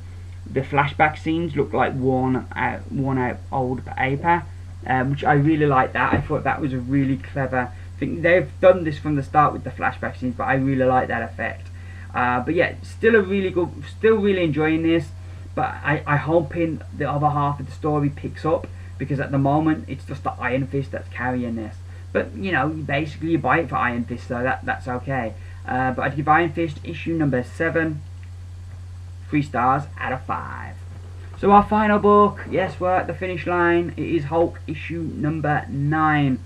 flashback scenes look like worn out old paper, which I really like that. I thought that was a really clever thing. They've done this from the start with the flashback scenes, but I really like that effect. But yeah, still a really good, still really enjoying this, but I hoping the other half of the story picks up, because at the moment it's just the Iron Fist that's carrying this. But you know, basically you buy it for Iron Fist, so that's okay. But I'd give Iron Fist issue number 7 3 stars out of 5. So our final book, yes, we're at the finish line. It is Hulk issue number 9.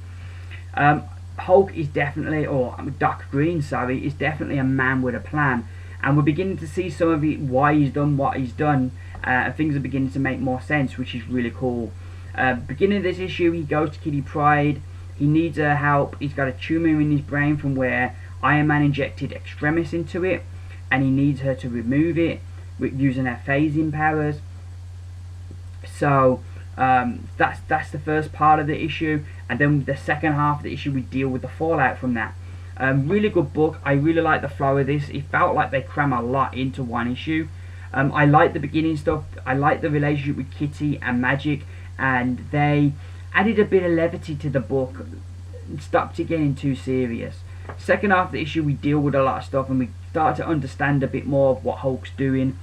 Hulk is definitely, or Doc Green, sorry, is definitely a man with a plan, and we're beginning to see some of it, why he's done what he's done, and things are beginning to make more sense, which is really cool. Beginning of this issue, he goes to Kitty Pryde. He needs her help. He's got a tumour in his brain from where Iron Man injected Extremis into it, and he needs her to remove it using her phasing powers. So that's the first part of the issue, and then the second half of the issue we deal with the fallout from that. Really good book. I really like the flow of this. It felt like they cram a lot into one issue. I like the beginning stuff. I like the relationship with Kitty and Magic, and they added a bit of levity to the book, stopped it getting too serious. Second half of the issue we deal with a lot of stuff, and we start to understand a bit more of what Hulk's doing.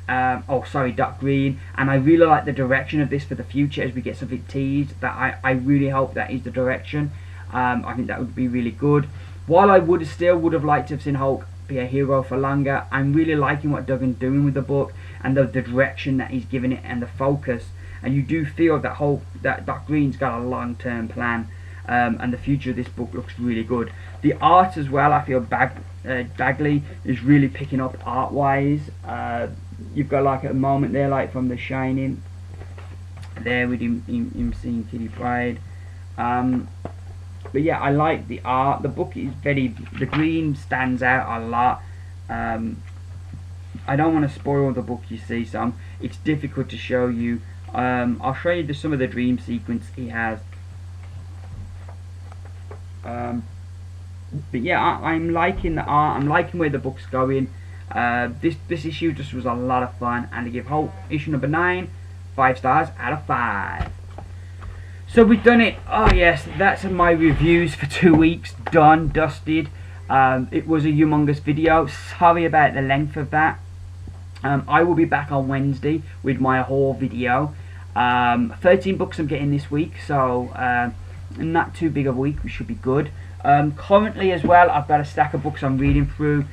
Doc Green, and I really like the direction of this for the future as we get something teased. That I really hope that is the direction. I think that would be really good. While I would have liked to have seen Hulk be a hero for longer, I'm really liking what Duggan's doing with the book, and the direction that he's giving it, and the focus. And you do feel that Doc Green's got a long-term plan, and the future of this book looks really good. The art as well, I feel Bagley is really picking up art-wise. You've got like a moment there, like from The Shining, there with him seeing Kitty Pryde. But yeah, I like the art. The book is the green stands out a lot. I don't want to spoil the book, you see, so it's difficult to show you. I'll show you some of the dream sequence he has. But yeah, I'm liking the art. I'm liking where the book's going. This issue just was a lot of fun, and I give Hulk issue number 9 5 stars out of 5. So we've done it. Oh yes, that's my reviews for 2 weeks. Done, dusted. It was a humongous video. Sorry about the length of that. I will be back on Wednesday with my haul video. 13 books I'm getting this week, so not too big of a week. We should be good. Currently as well, I've got a stack of books I'm reading through.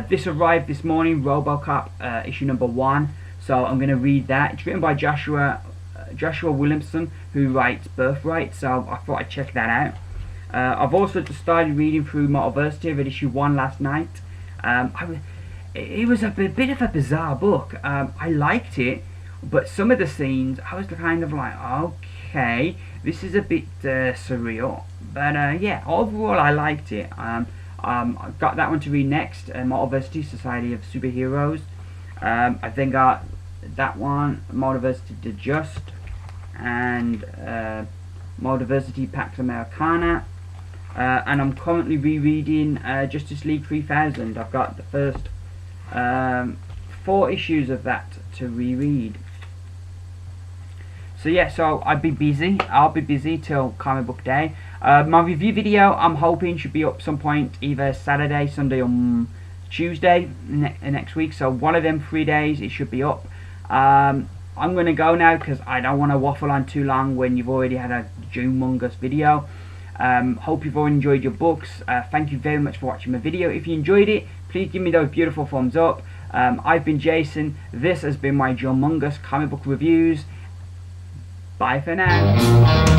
This arrived this morning, RoboCop issue number 1. So I'm going to read that. It's written by Joshua Williamson, who writes Birthright, so I thought I'd check that out. I've also just started reading through Multiversity. I read issue 1 last night. It was a bit of a bizarre book. I liked it, but some of the scenes, I was kind of like, okay, this is a bit surreal. But yeah, overall I liked it. I've got that one to read next, Multiversity, Society of Superheroes. I then got that one, Multiversity Digest, and Multiversity Pax Americana. And I'm currently rereading Justice League 3000. I've got the first 4 issues of that to reread. So yeah, so I'll be busy till comic book day. My review video, I'm hoping, should be up some point either Saturday, Sunday, or Tuesday next week. So one of them 3 days it should be up. I'm going to go now because I don't want to waffle on too long when you've already had a humongous video. Hope you've all enjoyed your books. Thank you very much for watching my video. If you enjoyed it, please give me those beautiful thumbs up. I've been Jason. This has been my humongous comic book reviews. Bye for now.